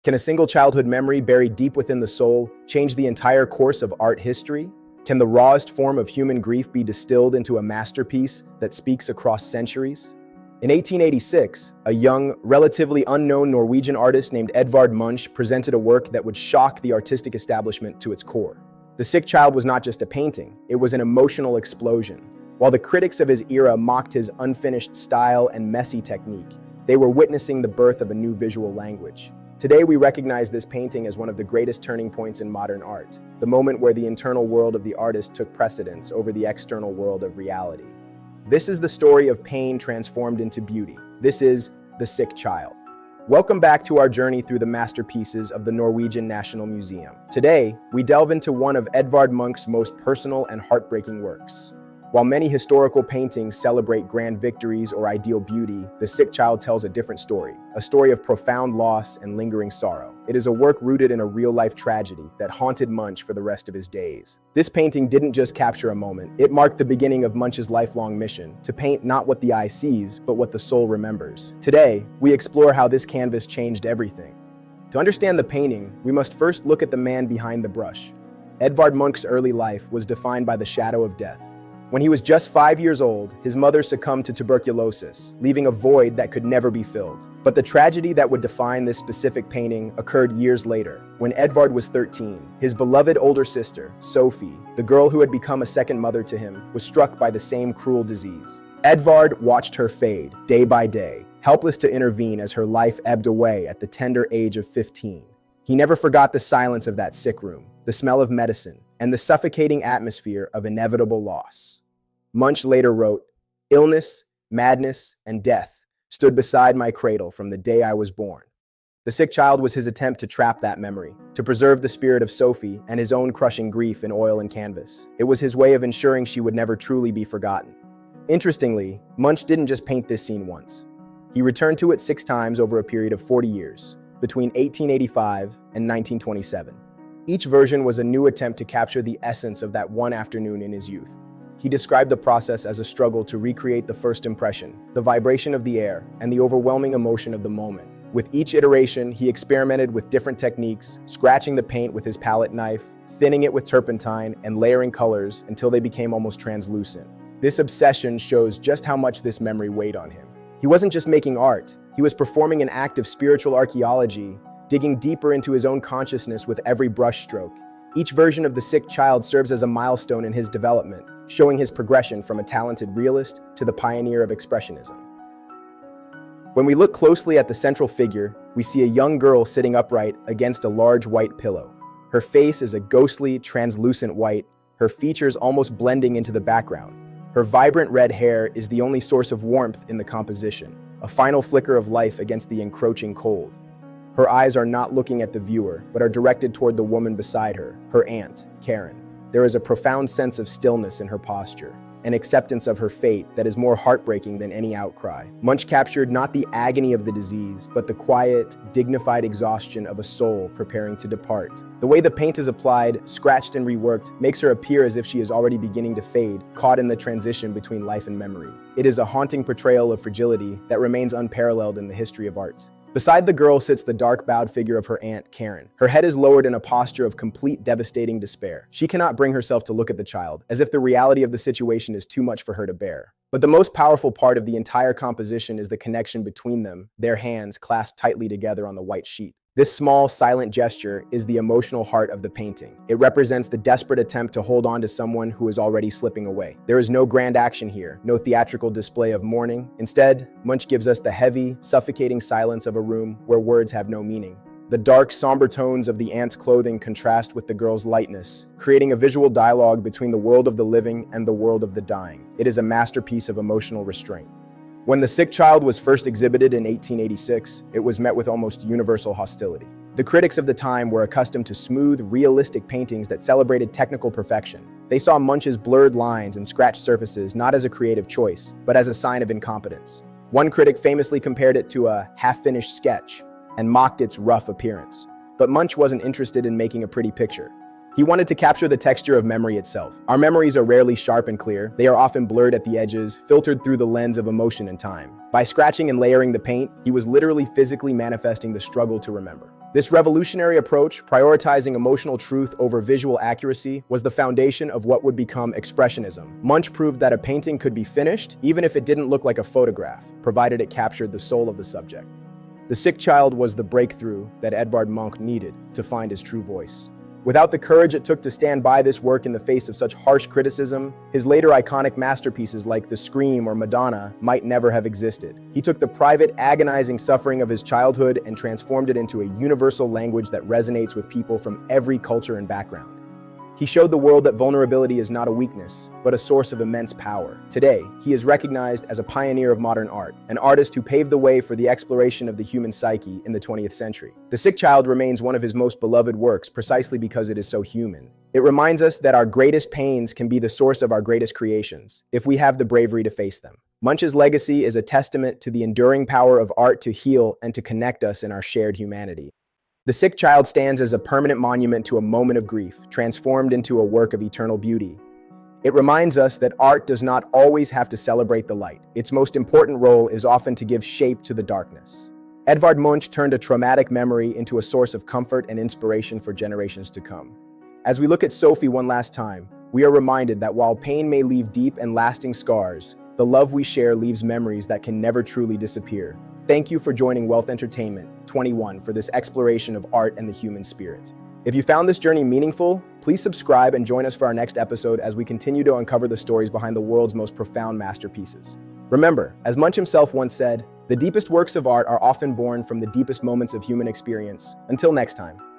Can a single childhood memory buried deep within the soul change the entire course of art history? Can the rawest form of human grief be distilled into a masterpiece that speaks across centuries? In 1886, a young, relatively unknown Norwegian artist named Edvard Munch presented a work that would shock the artistic establishment to its core. The Sick Child was not just a painting, it was an emotional explosion. While the critics of his era mocked his unfinished style and messy technique, they were witnessing the birth of a new visual language. Today, we recognize this painting as one of the greatest turning points in modern art, the moment where the internal world of the artist took precedence over the external world of reality. This is the story of pain transformed into beauty. This is The Sick Child. Welcome back to our journey through the masterpieces of the Norwegian National Museum. Today, we delve into one of Edvard Munch's most personal and heartbreaking works. While many historical paintings celebrate grand victories or ideal beauty, The Sick Child tells a different story, a story of profound loss and lingering sorrow. It is a work rooted in a real-life tragedy that haunted Munch for the rest of his days. This painting didn't just capture a moment, it marked the beginning of Munch's lifelong mission, to paint not what the eye sees, but what the soul remembers. Today, we explore how this canvas changed everything. To understand the painting, we must first look at the man behind the brush. Edvard Munch's early life was defined by the shadow of death. When he was just 5 years old, his mother succumbed to tuberculosis, leaving a void that could never be filled. But the tragedy that would define this specific painting occurred years later. When Edvard was 13, his beloved older sister, Sophie, the girl who had become a second mother to him, was struck by the same cruel disease. Edvard watched her fade, day by day, helpless to intervene as her life ebbed away at the tender age of 15. He never forgot the silence of that sick room, the smell of medicine, and the suffocating atmosphere of inevitable loss. Munch later wrote, "Illness, madness, and death stood beside my cradle from the day I was born." The Sick Child was his attempt to trap that memory, to preserve the spirit of Sophie and his own crushing grief in oil and canvas. It was his way of ensuring she would never truly be forgotten. Interestingly, Munch didn't just paint this scene once. He returned to it 6 times over a period of 40 years, between 1885 and 1927. Each version was a new attempt to capture the essence of that one afternoon in his youth. He described the process as a struggle to recreate the first impression, the vibration of the air, and the overwhelming emotion of the moment. With each iteration, he experimented with different techniques, scratching the paint with his palette knife, thinning it with turpentine, and layering colors until they became almost translucent. This obsession shows just how much this memory weighed on him. He wasn't just making art, he was performing an act of spiritual archaeology, digging deeper into his own consciousness with every brushstroke. Each version of The Sick Child serves as a milestone in his development, showing his progression from a talented realist to the pioneer of expressionism. When we look closely at the central figure, we see a young girl sitting upright against a large white pillow. Her face is a ghostly, translucent white, her features almost blending into the background. Her vibrant red hair is the only source of warmth in the composition, a final flicker of life against the encroaching cold. Her eyes are not looking at the viewer, but are directed toward the woman beside her, her aunt, Karen. There is a profound sense of stillness in her posture, an acceptance of her fate that is more heartbreaking than any outcry. Munch captured not the agony of the disease, but the quiet, dignified exhaustion of a soul preparing to depart. The way the paint is applied, scratched and reworked, makes her appear as if she is already beginning to fade, caught in the transition between life and memory. It is a haunting portrayal of fragility that remains unparalleled in the history of art. Beside the girl sits the dark-bowed figure of her aunt, Karen. Her head is lowered in a posture of complete, devastating despair. She cannot bring herself to look at the child, as if the reality of the situation is too much for her to bear. But the most powerful part of the entire composition is the connection between them, their hands clasped tightly together on the white sheet. This small, silent gesture is the emotional heart of the painting. It represents the desperate attempt to hold on to someone who is already slipping away. There is no grand action here, no theatrical display of mourning. Instead, Munch gives us the heavy, suffocating silence of a room where words have no meaning. The dark, somber tones of the aunt's clothing contrast with the girl's lightness, creating a visual dialogue between the world of the living and the world of the dying. It is a masterpiece of emotional restraint. When The Sick Child was first exhibited in 1886, it was met with almost universal hostility. The critics of the time were accustomed to smooth, realistic paintings that celebrated technical perfection. They saw Munch's blurred lines and scratched surfaces not as a creative choice, but as a sign of incompetence. One critic famously compared it to a half-finished sketch and mocked its rough appearance. But Munch wasn't interested in making a pretty picture. He wanted to capture the texture of memory itself. Our memories are rarely sharp and clear. They are often blurred at the edges, filtered through the lens of emotion and time. By scratching and layering the paint, he was literally physically manifesting the struggle to remember. This revolutionary approach, prioritizing emotional truth over visual accuracy, was the foundation of what would become Expressionism. Munch proved that a painting could be finished, even if it didn't look like a photograph, provided it captured the soul of the subject. The Sick Child was the breakthrough that Edvard Munch needed to find his true voice. Without the courage it took to stand by this work in the face of such harsh criticism, his later iconic masterpieces like The Scream or Madonna might never have existed. He took the private, agonizing suffering of his childhood and transformed it into a universal language that resonates with people from every culture and background. He showed the world that vulnerability is not a weakness, but a source of immense power. Today, he is recognized as a pioneer of modern art, an artist who paved the way for the exploration of the human psyche in the 20th century. The Sick Child remains one of his most beloved works precisely because it is so human. It reminds us that our greatest pains can be the source of our greatest creations, if we have the bravery to face them. Munch's legacy is a testament to the enduring power of art to heal and to connect us in our shared humanity. The Sick Child stands as a permanent monument to a moment of grief, transformed into a work of eternal beauty. It reminds us that art does not always have to celebrate the light. Its most important role is often to give shape to the darkness. Edvard Munch turned a traumatic memory into a source of comfort and inspiration for generations to come. As we look at Sophie one last time, we are reminded that while pain may leave deep and lasting scars, the love we share leaves memories that can never truly disappear. Thank you for joining Wealth Entertainment 21 for this exploration of art and the human spirit. If you found this journey meaningful, please subscribe and join us for our next episode as we continue to uncover the stories behind the world's most profound masterpieces. Remember, as Munch himself once said, the deepest works of art are often born from the deepest moments of human experience. Until next time.